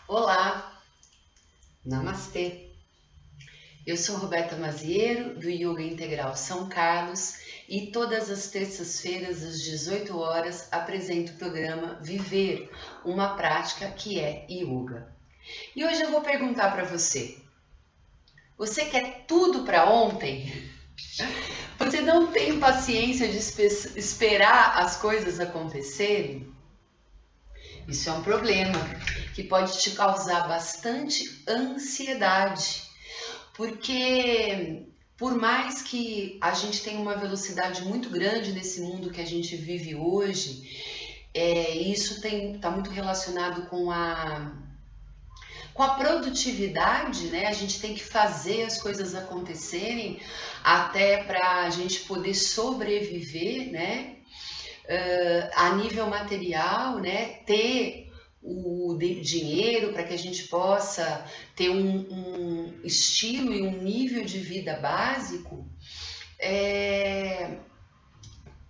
Olá, Namastê. Eu sou Roberta Maziero, do Yoga Integral São Carlos, e todas as terças-feiras, às 18 horas, apresento o programa Viver, uma prática que é yoga. E hoje eu vou perguntar para você: você quer tudo para ontem? Você não tem paciência de esperar as coisas acontecerem? Isso é um problema que pode te causar bastante ansiedade. Porque por mais que a gente tenha uma velocidade muito grande nesse mundo que a gente vive hoje, isso está muito relacionado com a produtividade, né? A gente tem que fazer as coisas acontecerem até para a gente poder sobreviver, né? A nível material, né? Ter o dinheiro para que a gente possa ter um estilo e um nível de vida básico,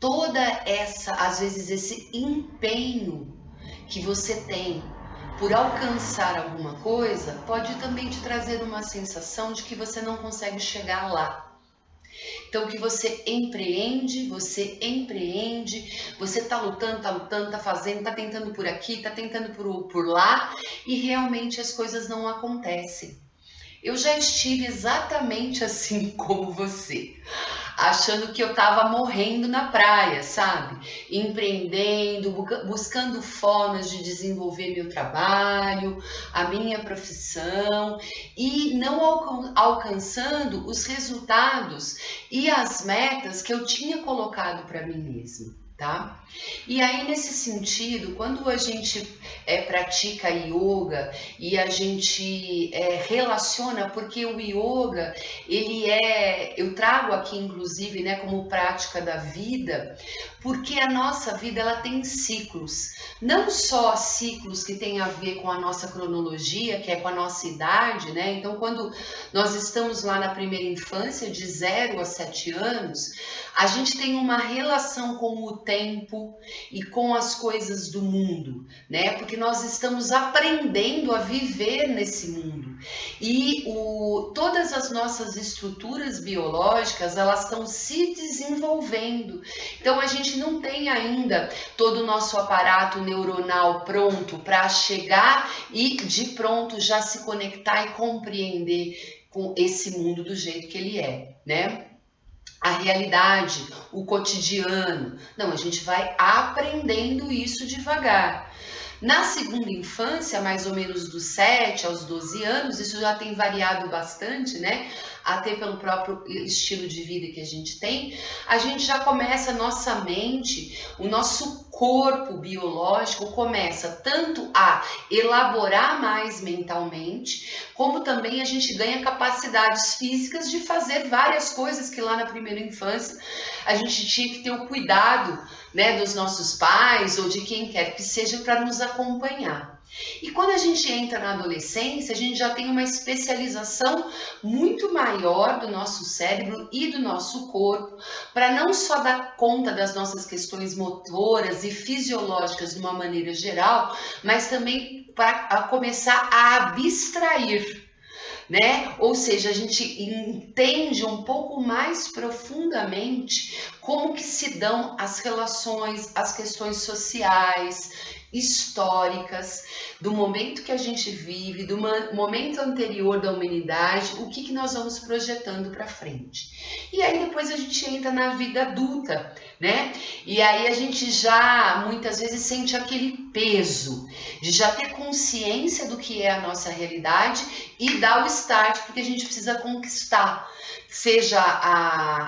toda essa, às vezes, esse empenho que você tem por alcançar alguma coisa pode também te trazer uma sensação de que você não consegue chegar lá. Então, que você empreende, você tá lutando, tá fazendo, tá tentando por aqui, tá tentando por lá, e realmente as coisas não acontecem. Eu já estive exatamente assim como você, achando que eu estava morrendo na praia, sabe? Empreendendo, buscando formas de desenvolver meu trabalho, a minha profissão e não alcançando os resultados e as metas que eu tinha colocado para mim mesma. Tá? E aí, nesse sentido, quando a gente pratica yoga e a gente relaciona, porque o yoga, eu trago aqui inclusive, né, como prática da vida, porque a nossa vida ela tem ciclos, não só ciclos que têm a ver com a nossa cronologia, que é com a nossa idade, né? Então, quando nós estamos lá na primeira infância, de 0 a 7 anos, a gente tem uma relação com o tempo e com as coisas do mundo, né? Porque nós estamos aprendendo a viver nesse mundo. E todas as nossas estruturas biológicas, elas estão se desenvolvendo. Então, a gente não tem ainda todo o nosso aparato neuronal pronto para chegar e de pronto já se conectar e compreender com esse mundo do jeito que ele é, né? A realidade, o cotidiano. Não, a gente vai aprendendo isso devagar. Na segunda infância, mais ou menos dos 7 aos 12 anos, isso já tem variado bastante, né? Até pelo próprio estilo de vida que a gente já começa a nossa mente, o nosso corpo biológico começa tanto a elaborar mais mentalmente, como também a gente ganha capacidades físicas de fazer várias coisas que lá na primeira infância a gente tinha que ter o cuidado, né, dos nossos pais ou de quem quer que seja para nos acompanhar. E quando a gente entra na adolescência, a gente já tem uma especialização muito maior do nosso cérebro e do nosso corpo, para não só dar conta das nossas questões motoras e fisiológicas de uma maneira geral, mas também para começar a abstrair, né? Ou seja, a gente entende um pouco mais profundamente como que se dão as relações, as questões sociais, históricas, do momento que a gente vive, do momento anterior da humanidade, o que nós vamos projetando para frente. E aí depois a gente entra na vida adulta, né? E aí a gente já muitas vezes sente aquele peso de já ter consciência do que é a nossa realidade e dar o start, porque a gente precisa conquistar, seja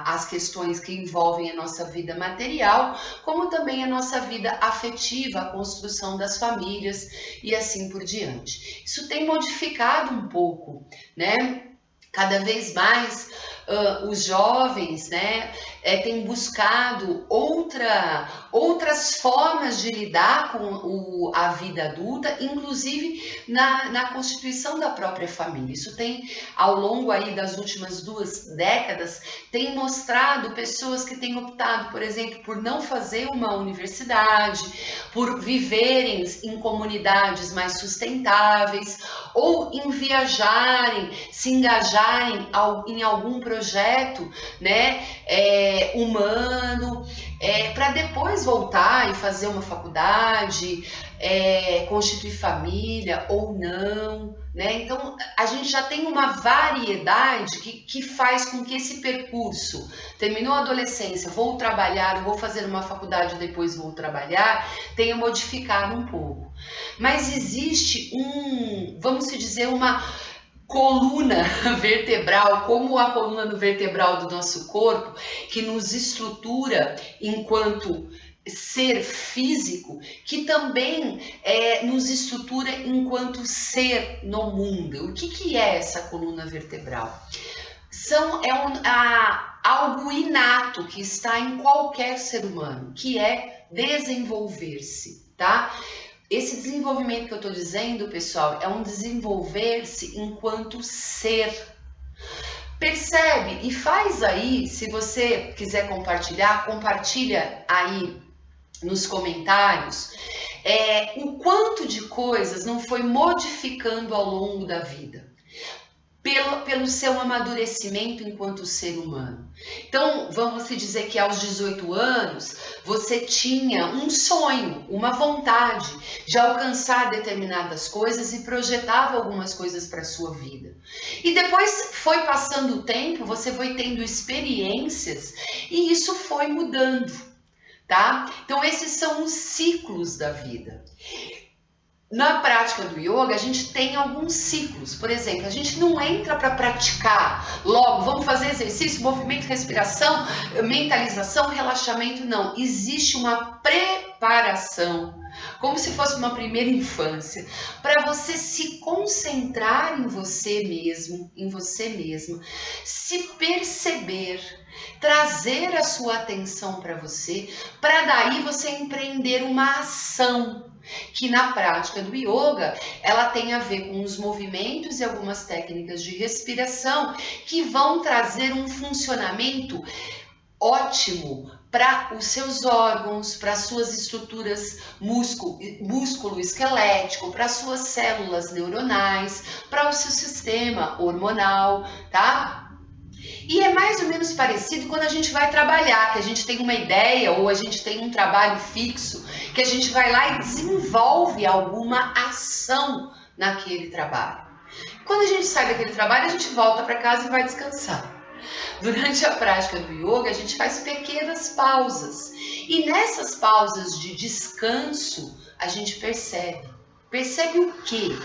as questões que envolvem a nossa vida material, como também a nossa vida afetiva, a construção das famílias e assim por diante. Isso tem modificado um pouco, né? Cada vez mais os jovens, né, têm buscado outras formas de lidar com a vida adulta, inclusive na constituição da própria família. Isso tem, ao longo aí das últimas 2 décadas, tem mostrado pessoas que têm optado, por exemplo, por não fazer uma universidade, por viverem em comunidades mais sustentáveis, ou em viajarem, se engajarem em algum projeto, né, humano, para depois voltar e fazer uma faculdade, constituir família ou não, né? Então a gente já tem uma variedade que faz com que esse percurso, terminou a adolescência, vou trabalhar, vou fazer uma faculdade, depois vou trabalhar, tenha modificado um pouco. Mas existe vamos dizer, uma coluna vertebral, como a coluna vertebral do nosso corpo, que nos estrutura enquanto ser físico, que também nos estrutura enquanto ser no mundo. O que é essa coluna vertebral? Algo inato que está em qualquer ser humano, que é desenvolver-se, tá? Esse desenvolvimento que eu estou dizendo, pessoal, é um desenvolver-se enquanto ser. Percebe? E faz aí, se você quiser compartilhar, compartilha aí nos comentários o quanto de coisas não foi modificando ao longo da vida. Pelo seu amadurecimento enquanto ser humano. Então, vamos dizer que aos 18 anos, você tinha um sonho, uma vontade de alcançar determinadas coisas e projetava algumas coisas para a sua vida. E depois foi passando o tempo, você foi tendo experiências e isso foi mudando, tá? Então, esses são os ciclos da vida. Na prática do yoga, a gente tem alguns ciclos. Por exemplo, a gente não entra para praticar logo, vamos fazer exercício, movimento, respiração, mentalização, relaxamento, não. Existe uma preparação, como se fosse uma primeira infância, para você se concentrar em você mesmo, em você mesma, se perceber, trazer a sua atenção para você, para daí você empreender uma ação. Que na prática do yoga, ela tem a ver com os movimentos e algumas técnicas de respiração que vão trazer um funcionamento ótimo para os seus órgãos, para as suas estruturas músculo-esquelético, para as suas células neuronais, para o seu sistema hormonal, tá? E é mais ou menos parecido quando a gente vai trabalhar, que a gente tem uma ideia ou a gente tem um trabalho fixo, que a gente vai lá e desenvolve alguma ação naquele trabalho. Quando a gente sai daquele trabalho, a gente volta para casa e vai descansar. Durante a prática do yoga, a gente faz pequenas pausas. E nessas pausas de descanso, a gente percebe. Percebe o quê?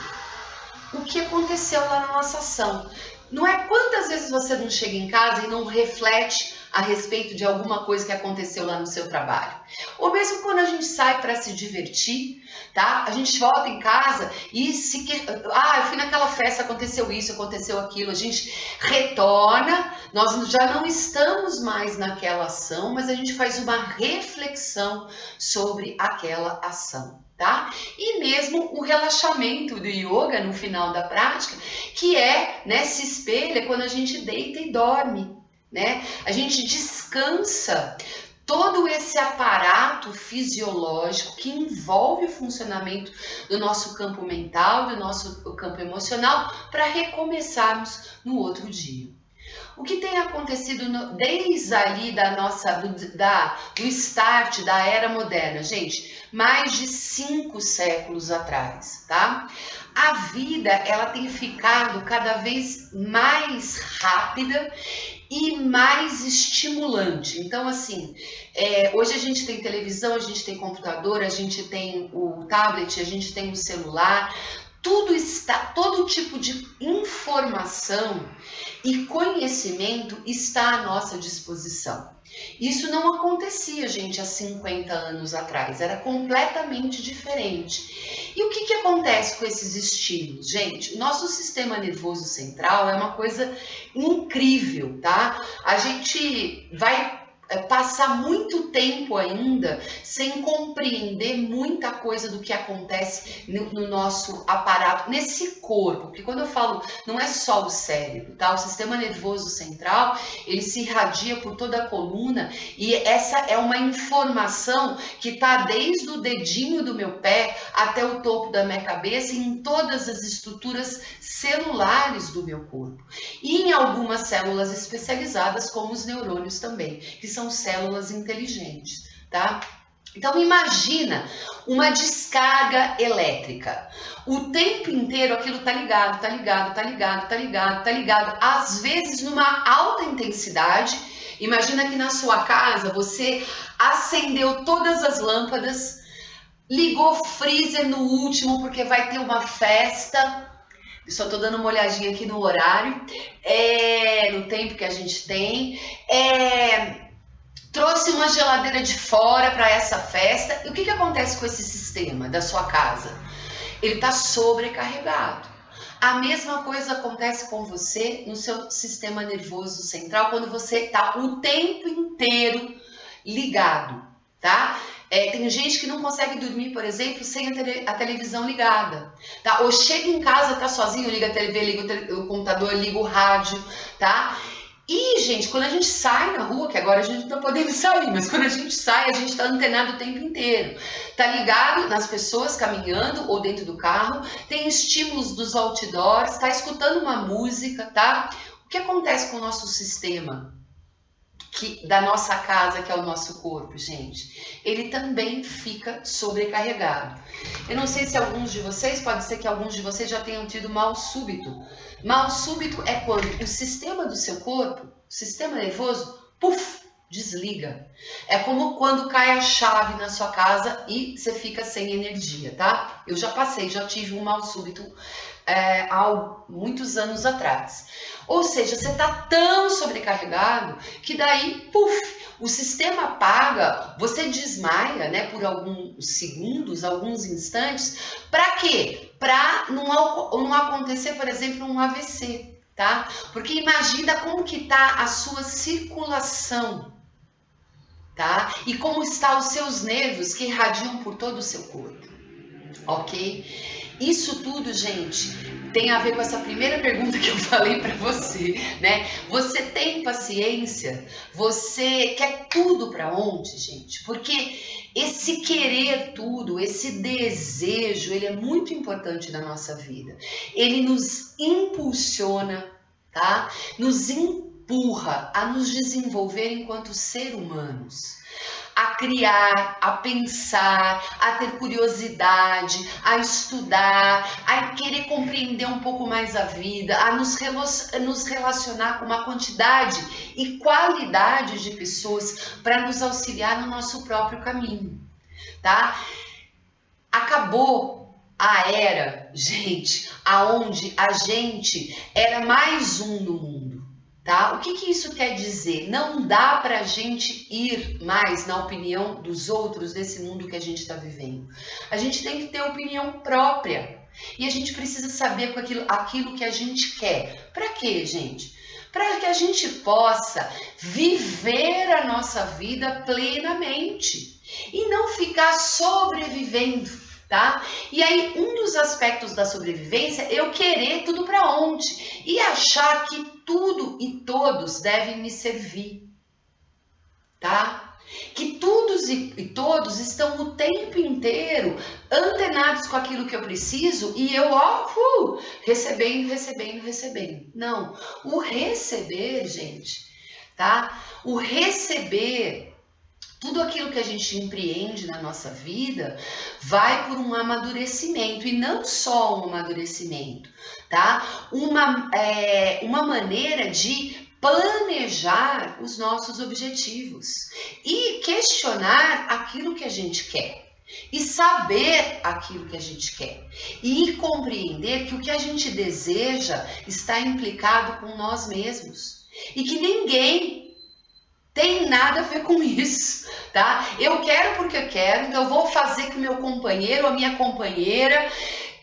O que aconteceu lá na nossa ação. Não é quantas vezes você não chega em casa e não reflete a respeito de alguma coisa que aconteceu lá no seu trabalho. Ou mesmo quando a gente sai para se divertir, tá? A gente volta em casa e eu fui naquela festa, aconteceu isso, aconteceu aquilo. A gente retorna, nós já não estamos mais naquela ação, mas a gente faz uma reflexão sobre aquela ação. Tá? E mesmo o relaxamento do yoga no final da prática, que se espelha quando a gente deita e dorme, né? A gente descansa todo esse aparato fisiológico que envolve o funcionamento do nosso campo mental, do nosso campo emocional, para recomeçarmos no outro dia. O que tem acontecido desde ali do start da era moderna, gente? Mais de 5 séculos atrás, tá? A vida, ela tem ficado cada vez mais rápida e mais estimulante. Então, assim, hoje a gente tem televisão, a gente tem computador, a gente tem o tablet, a gente tem o celular. Todo tipo de informação e conhecimento está à nossa disposição. Isso não acontecia, gente, há 50 anos atrás, era completamente diferente. E o que acontece com esses estímulos? Gente, o nosso sistema nervoso central é uma coisa incrível, tá? A gente vai passar muito tempo ainda sem compreender muita coisa do que acontece no nosso aparato, nesse corpo, porque quando eu falo, não é só o cérebro, tá? O sistema nervoso central, ele se irradia por toda a coluna e essa é uma informação que tá desde o dedinho do meu pé até o topo da minha cabeça e em todas as estruturas celulares do meu corpo. E em algumas células especializadas, como os neurônios também, que são células inteligentes, tá? Então imagina uma descarga elétrica. O tempo inteiro aquilo tá ligado, tá ligado, tá ligado, tá ligado, tá ligado. Às vezes numa alta intensidade. Imagina que na sua casa você acendeu todas as lâmpadas, ligou freezer no último porque vai ter uma festa. Só tô dando uma olhadinha aqui no horário, no tempo que a gente tem. Trouxe uma geladeira de fora para essa festa. E o que acontece com esse sistema da sua casa? Ele está sobrecarregado. A mesma coisa acontece com você no seu sistema nervoso central quando você está o tempo inteiro ligado, tá? Tem gente que não consegue dormir, por exemplo, sem a televisão ligada, tá? Ou chega em casa, tá sozinho, liga a TV, liga o computador, liga o rádio, tá? E, gente, quando a gente sai na rua, que agora a gente não tá podendo sair, mas quando a gente sai, a gente tá antenado o tempo inteiro. Tá ligado nas pessoas caminhando ou dentro do carro, tem estímulos dos outdoors, tá escutando uma música, tá? O que acontece com o nosso sistema? Da nossa casa, que é o nosso corpo, gente, ele também fica sobrecarregado. Eu não sei se alguns de vocês, pode ser que alguns de vocês já tenham tido mal súbito. Mal súbito é quando o sistema do seu corpo, o sistema nervoso, puf, desliga. É como quando cai a chave na sua casa e você fica sem energia, tá? Eu já tive um mal súbito há muitos anos atrás. Ou seja, você está tão sobrecarregado que daí, puf, o sistema apaga, você desmaia, né, por alguns segundos, alguns instantes. Para quê? Para não acontecer, por exemplo, um AVC, tá? Porque imagina como que tá a sua circulação, tá? E como estão os seus nervos que irradiam por todo o seu corpo, ok? Isso tudo, gente, tem a ver com essa primeira pergunta que eu falei para você, né? Você tem paciência? Você quer tudo para ontem, gente? Porque esse querer tudo, esse desejo, ele é muito importante na nossa vida. Ele nos impulsiona, tá? Nos empurra a nos desenvolver enquanto ser humanos. A criar, a pensar, a ter curiosidade, a estudar, a querer compreender um pouco mais a vida, a nos relacionar com uma quantidade e qualidade de pessoas para nos auxiliar no nosso próprio caminho, tá? Acabou a era, gente, aonde a gente era mais um no mundo. Tá? O que isso quer dizer? Não dá para a gente ir mais na opinião dos outros desse mundo que a gente está vivendo. A gente tem que ter opinião própria. E a gente precisa saber com aquilo que a gente quer. Para quê, gente? Para que a gente possa viver a nossa vida plenamente. E não ficar sobrevivendo. Tá? E aí, um dos aspectos da sobrevivência é eu querer tudo para ontem e achar que tudo e todos devem me servir, tá? Que todos e todos estão o tempo inteiro antenados com aquilo que eu preciso e eu, recebendo. Não, o receber, gente, tá? O receber, tudo aquilo que a gente empreende na nossa vida vai por um amadurecimento, e não só um amadurecimento, tá? Uma maneira de planejar os nossos objetivos e questionar aquilo que a gente quer. E saber aquilo que a gente quer. E compreender que o que a gente deseja está implicado com nós mesmos. E que ninguém Tem nada a ver com isso, tá? Eu quero porque eu quero, então eu vou fazer que o meu companheiro ou a minha companheira,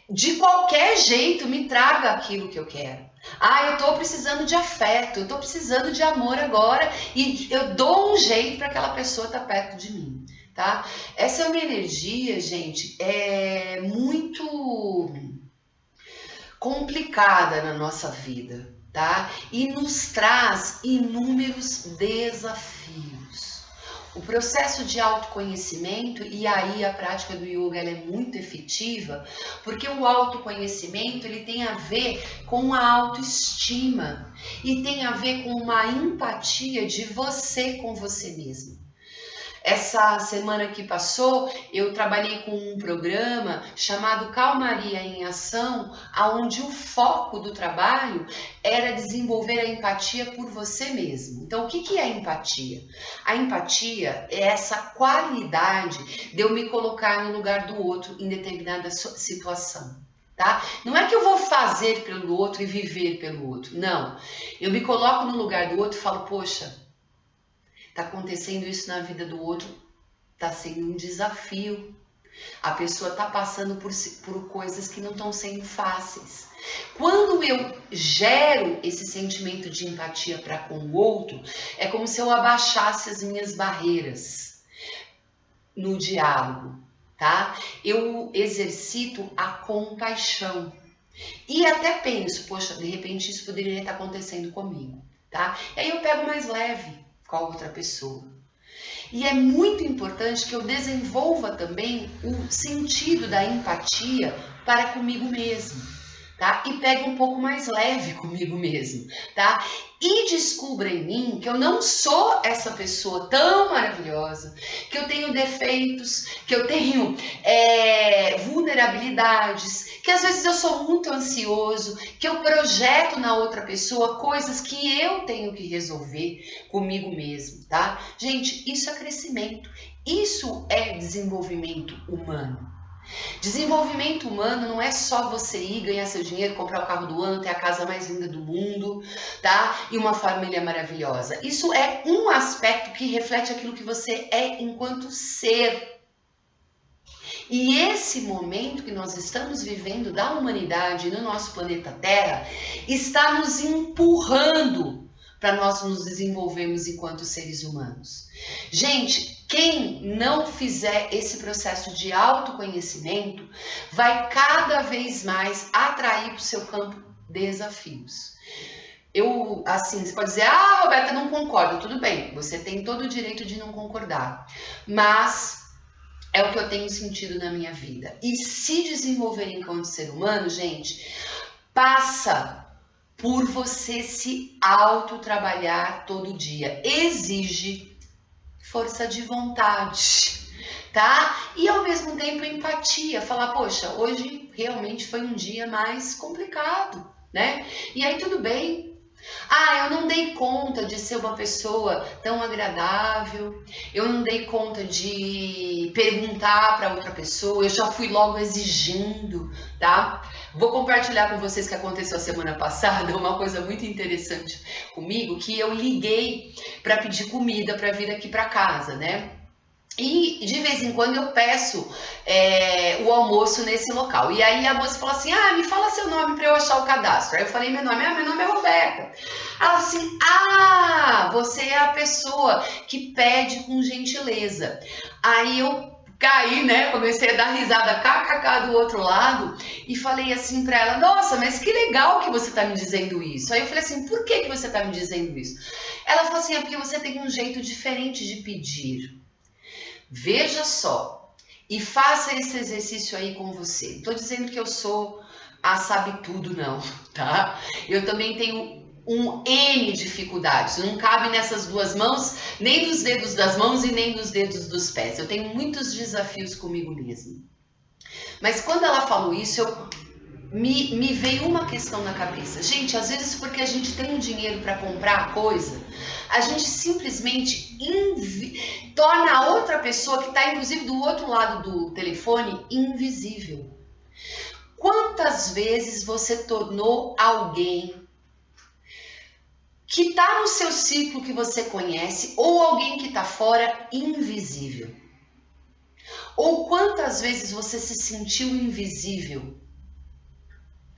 de qualquer jeito, me traga aquilo que eu quero. Ah, eu tô precisando de afeto, eu tô precisando de amor agora e eu dou um jeito para aquela pessoa estar perto de mim, tá? Essa é uma energia, gente, muito complicada na nossa vida, tá? E nos traz inúmeros desafios. O processo de autoconhecimento, e aí a prática do yoga ela é muito efetiva, porque o autoconhecimento ele tem a ver com a autoestima e tem a ver com uma empatia de você com você mesmo. Essa semana que passou, eu trabalhei com um programa chamado Calmaria em Ação, onde o foco do trabalho era desenvolver a empatia por você mesmo. Então, o que é empatia? A empatia é essa qualidade de eu me colocar no lugar do outro em determinada situação. Tá? Não é que eu vou fazer pelo outro e viver pelo outro, não. Eu me coloco no lugar do outro e falo, poxa, tá acontecendo isso na vida do outro, tá sendo um desafio. A pessoa tá passando por coisas que não estão sendo fáceis. Quando eu gero esse sentimento de empatia para com o outro, é como se eu abaixasse as minhas barreiras no diálogo, tá? Eu exercito a compaixão. E até penso, poxa, de repente isso poderia estar acontecendo comigo, tá? E aí eu pego mais leve com a outra pessoa. E é muito importante que eu desenvolva também o sentido da empatia para comigo mesmo, tá? E pegue um pouco mais leve comigo mesmo, tá? E descubra em mim que eu não sou essa pessoa tão maravilhosa, que eu tenho defeitos, que eu tenho vulnerabilidades, que às vezes eu sou muito ansioso, que eu projeto na outra pessoa coisas que eu tenho que resolver comigo mesmo, tá? Gente, isso é crescimento, isso é desenvolvimento humano. Desenvolvimento humano não é só você ir ganhar seu dinheiro, comprar o carro do ano, ter a casa mais linda do mundo, tá? E uma família maravilhosa. Isso é um aspecto que reflete aquilo que você é enquanto ser. E esse momento que nós estamos vivendo da humanidade no nosso planeta Terra está nos empurrando para nós nos desenvolvermos enquanto seres humanos. Gente, quem não fizer esse processo de autoconhecimento vai cada vez mais atrair para o seu campo desafios. Você pode dizer, Roberta, não concordo. Tudo bem, você tem todo o direito de não concordar. Mas é o que eu tenho sentido na minha vida. E se desenvolver enquanto ser humano, gente, passa por você se autotrabalhar todo dia. Exige força de vontade, tá? E ao mesmo tempo empatia. Falar, poxa, hoje realmente foi um dia mais complicado, né? E aí tudo bem. Eu não dei conta de ser uma pessoa tão agradável, eu não dei conta de perguntar para outra pessoa, eu já fui logo exigindo, tá? Vou compartilhar com vocês que aconteceu a semana passada, uma coisa muito interessante comigo, que eu liguei para pedir comida para vir aqui para casa, né? E de vez em quando eu peço o almoço nesse local. E aí a moça falou assim, me fala seu nome para eu achar o cadastro. Aí eu falei meu nome é Roberta. Ela falou assim, você é a pessoa que pede com gentileza. Aí eu caí, né? Comecei a dar risada kkk do outro lado e falei assim para ela, nossa, mas que legal que você tá me dizendo isso. Aí eu falei assim, por que você tá me dizendo isso? Ela falou assim, porque você tem um jeito diferente de pedir. Veja só, e faça esse exercício aí com você. Não tô dizendo que eu sou a sabe tudo não, tá? Eu também tenho um N dificuldades, não cabe nessas duas mãos, nem dos dedos das mãos e nem dos dedos dos pés. Eu tenho muitos desafios comigo mesmo. Mas quando ela falou isso, me veio uma questão na cabeça. Gente, às vezes porque a gente tem um dinheiro para comprar a coisa, a gente simplesmente torna a outra pessoa que está inclusive do outro lado do telefone invisível. Quantas vezes você tornou alguém que está no seu ciclo que você conhece ou alguém que está fora invisível? Ou quantas vezes você se sentiu invisível,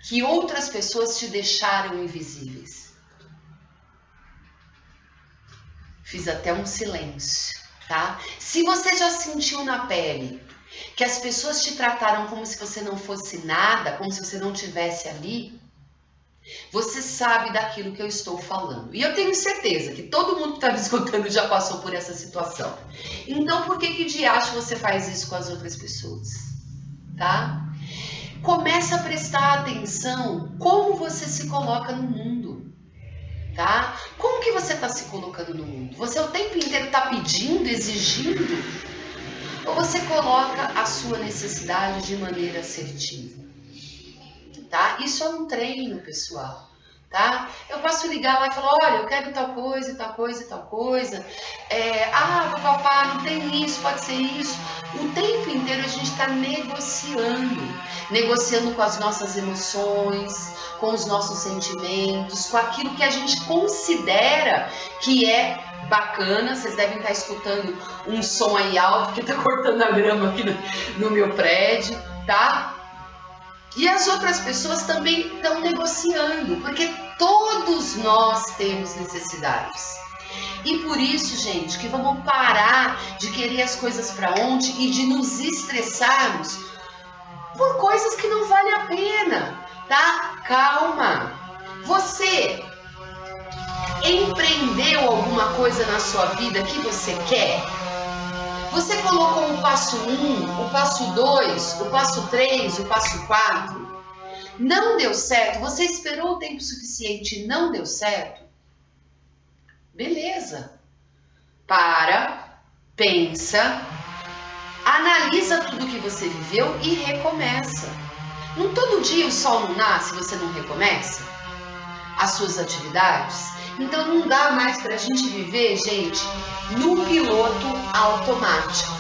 que outras pessoas te deixaram invisíveis? Fiz até um silêncio, tá? Se você já sentiu na pele que as pessoas te trataram como se você não fosse nada, como se você não tivesse ali, você sabe daquilo que eu estou falando. E eu tenho certeza que todo mundo que está me escutando já passou por essa situação. Então, por que de acho você faz isso com as outras pessoas? Tá? Começa a prestar atenção como você se coloca no mundo. Tá? Como que você está se colocando no mundo? Você o tempo inteiro está pedindo, exigindo? Ou você coloca a sua necessidade de maneira assertiva? Tá? Isso é um treino, pessoal. Tá? Eu posso ligar lá e falar, olha, eu quero tal coisa, e tal coisa, e tal coisa. Papá, não tem isso, pode ser isso. O tempo inteiro a gente está negociando com as nossas emoções, com os nossos sentimentos, com aquilo que a gente considera que é bacana. Vocês devem estar escutando um som aí alto que está cortando a grama aqui no meu prédio, tá? E as outras pessoas também estão negociando, porque todos nós temos necessidades. E por isso, gente, que vamos parar de querer as coisas para ontem e de nos estressarmos por coisas que não valem a pena, tá? Calma. Você empreendeu alguma coisa na sua vida que você quer? Você colocou o passo 1, o passo 2, o passo 3, o passo 4. Não deu certo? Você esperou o tempo suficiente e não deu certo? Beleza. Para, pensa, analisa tudo que você viveu e recomeça. Não todo dia o sol não nasce e você não recomeça as suas atividades? Então não dá mais pra gente viver, gente, no piloto automático,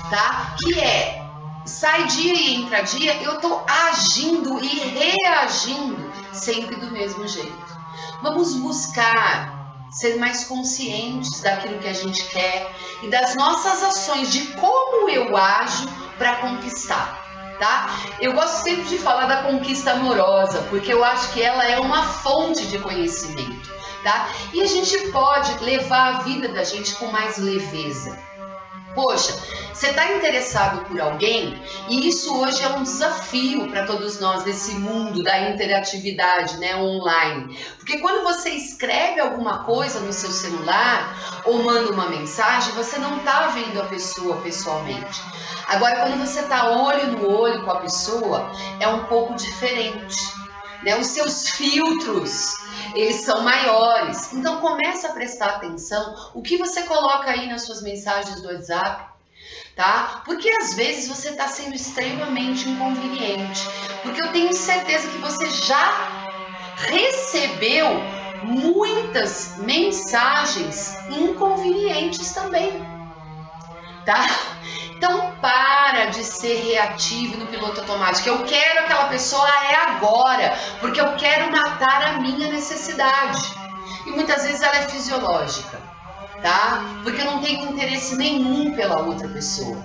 tá? Que é, sai dia e entra dia, eu tô agindo e reagindo sempre do mesmo jeito. Vamos buscar ser mais conscientes daquilo que a gente quer e das nossas ações, de como eu ajo para conquistar. Tá? Eu gosto sempre de falar da conquista amorosa, porque eu acho que ela é uma fonte de conhecimento, tá? E a gente pode levar a vida da gente com mais leveza. Poxa, você está interessado por alguém e isso hoje é um desafio para todos nós nesse mundo da interatividade, né, online. Porque quando você escreve alguma coisa no seu celular ou manda uma mensagem, você não está vendo a pessoa pessoalmente. Agora, quando você está olho no olho com a pessoa, é um pouco diferente, né? Os seus filtros, eles são maiores. Então, começa a prestar atenção o que você coloca aí nas suas mensagens do WhatsApp, tá? Porque às vezes você está sendo extremamente inconveniente. Porque eu tenho certeza que você já recebeu muitas mensagens inconvenientes também, tá? Então para de ser reativo no piloto automático. Eu quero aquela pessoa agora, porque eu quero matar a minha necessidade. E muitas vezes ela é fisiológica, tá? Porque eu não tenho interesse nenhum pela outra pessoa,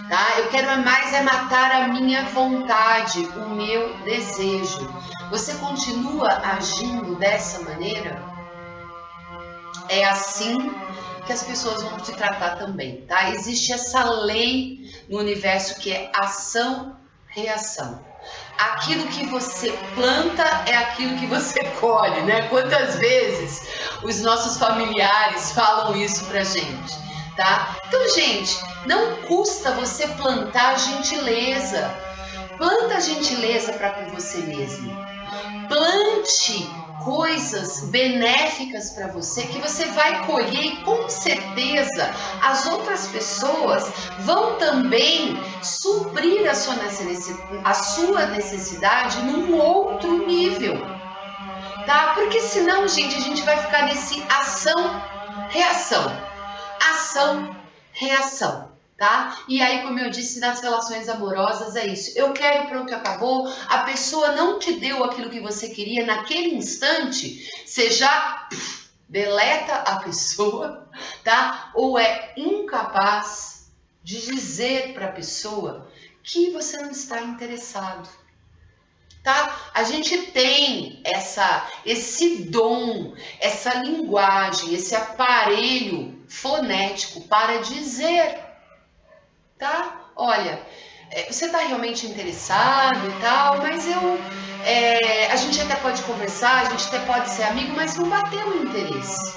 tá? Eu quero mais matar a minha vontade, o meu desejo. Você continua agindo dessa maneira? É assim que as pessoas vão te tratar também, tá? Existe essa lei no universo que é ação-reação. Aquilo que você planta é aquilo que você colhe, né? Quantas vezes os nossos familiares falam isso pra gente, tá? Então, gente, não custa você plantar gentileza. Planta gentileza para com você mesmo. Plante coisas benéficas para você que você vai colher e com certeza as outras pessoas vão também suprir a sua necessidade num outro nível, tá? Porque senão, gente, a gente vai ficar nesse ação-reação, ação-reação. Tá? E aí, como eu disse, nas relações amorosas é isso. Eu quero, pronto, acabou. A pessoa não te deu aquilo que você queria naquele instante, você já deleta a pessoa, tá? Ou é incapaz de dizer para a pessoa que você não está interessado, tá? A gente tem esse dom, essa linguagem, esse aparelho fonético para dizer, tá? Olha, você está realmente interessado e tal, mas a gente até pode conversar, a gente até pode ser amigo, mas não bateu o interesse.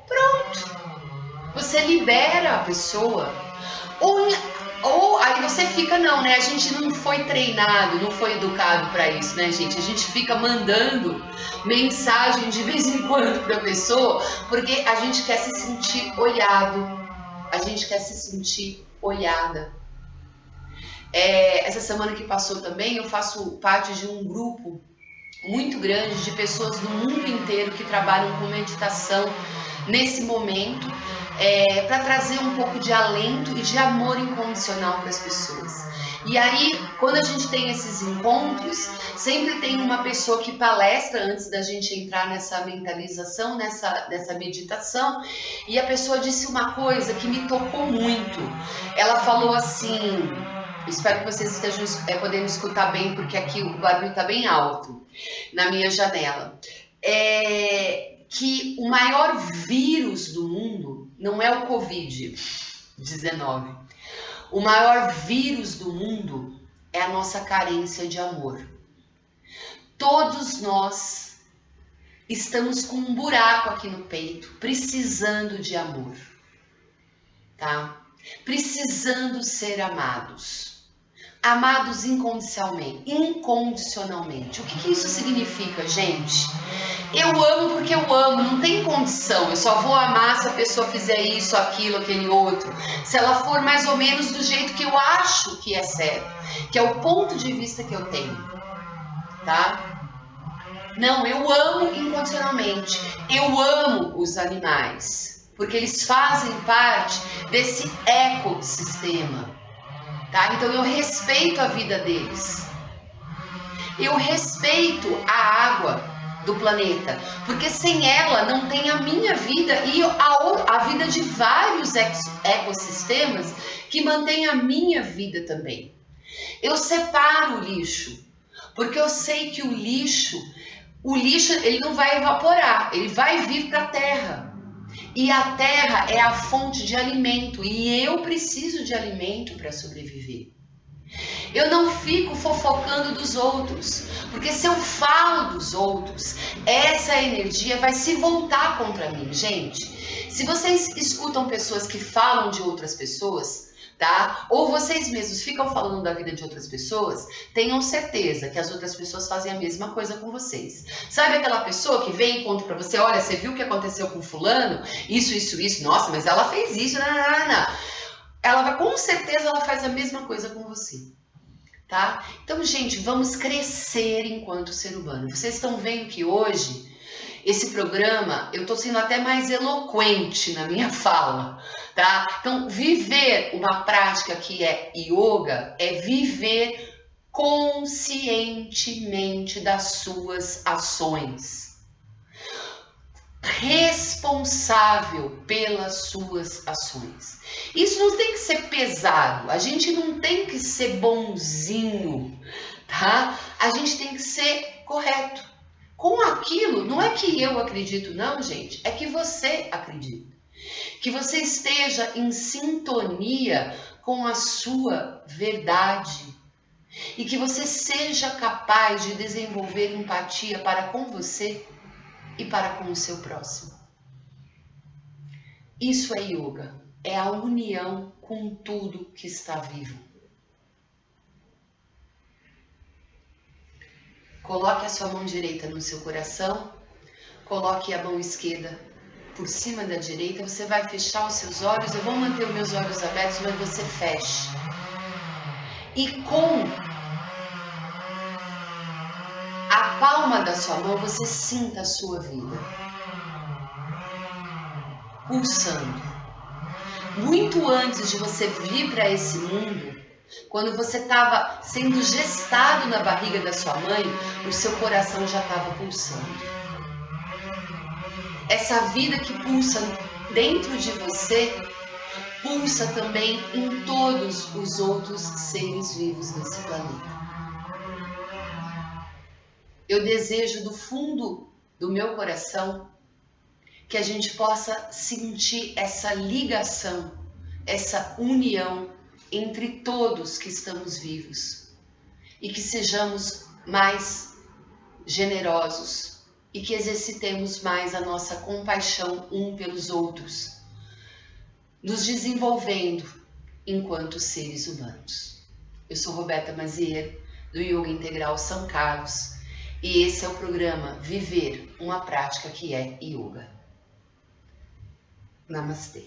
Pronto. Você libera a pessoa. Ou aí você fica, não, né? A gente não foi treinado, não foi educado para isso, né, gente? A gente fica mandando mensagem de vez em quando para a pessoa, porque a gente quer se sentir olhado, a gente quer se sentir olhada. Essa semana que passou também, eu faço parte de um grupo muito grande de pessoas do mundo inteiro que trabalham com meditação nesse momento, para trazer um pouco de alento e de amor incondicional para as pessoas. E aí, quando a gente tem esses encontros, sempre tem uma pessoa que palestra antes da gente entrar nessa mentalização, nessa meditação, e a pessoa disse uma coisa que me tocou muito. Ela falou assim, espero que vocês estejam podendo escutar bem, porque aqui o barulho está bem alto na minha janela. Que o maior vírus do mundo não é o Covid-19. O maior vírus do mundo é a nossa carência de amor. Todos nós estamos com um buraco aqui no peito, precisando de amor, tá? Precisando ser amados. Amados incondicionalmente. O que isso significa, gente? Eu amo porque eu amo, não tem condição. Eu só vou amar se a pessoa fizer isso, aquilo, aquele outro. Se ela for mais ou menos do jeito que eu acho que é certo, que é o ponto de vista que eu tenho, tá? Não, eu amo incondicionalmente. Eu amo os animais, porque eles fazem parte desse ecossistema. Tá? Então eu respeito a vida deles. Eu respeito a água do planeta, porque sem ela não tem a minha vida e a vida de vários ecossistemas que mantém a minha vida também. Eu separo o lixo, porque eu sei que o lixo ele não vai evaporar, ele vai vir para a terra. E a terra é a fonte de alimento e eu preciso de alimento para sobreviver. Eu não fico fofocando dos outros, porque se eu falo dos outros, essa energia vai se voltar contra mim, gente. Se vocês escutam pessoas que falam de outras pessoas, tá? Ou vocês mesmos ficam falando da vida de outras pessoas, tenham certeza que as outras pessoas fazem a mesma coisa com vocês. Sabe aquela pessoa que vem e conta pra você, olha, você viu o que aconteceu com fulano? Isso, nossa, mas ela fez isso, não. Ela vai, com certeza ela faz a mesma coisa com você, tá? Então, gente, vamos crescer enquanto ser humano. Vocês estão vendo que hoje, esse programa, eu tô sendo até mais eloquente na minha fala, tá? Então, viver uma prática que é yoga é viver conscientemente das suas ações. Responsável pelas suas ações. Isso não tem que ser pesado, a gente não tem que ser bonzinho, tá? A gente tem que ser correto. Com aquilo, não é que eu acredito não, gente, é que você acredita. Que você esteja em sintonia com a sua verdade. E que você seja capaz de desenvolver empatia para com você e para com o seu próximo. Isso é yoga, é a união com tudo que está vivo. Coloque a sua mão direita no seu coração, coloque a mão esquerda por cima da direita, você vai fechar os seus olhos, eu vou manter os meus olhos abertos, mas você feche. E com a palma da sua mão, você sinta a sua vida pulsando. Muito antes de você vir para esse mundo, quando você estava sendo gestado na barriga da sua mãe, o seu coração já estava pulsando. essa vida que pulsa dentro de você, pulsa também em todos os outros seres vivos desse planeta. Eu desejo do fundo do meu coração que a gente possa sentir essa ligação, essa união entre todos que estamos vivos e que sejamos mais generosos e que exercitemos mais a nossa compaixão um pelos outros, nos desenvolvendo enquanto seres humanos. Eu sou Roberta Maziero, do Yoga Integral São Carlos, e esse é o programa Viver uma Prática que é Yoga. Namastê.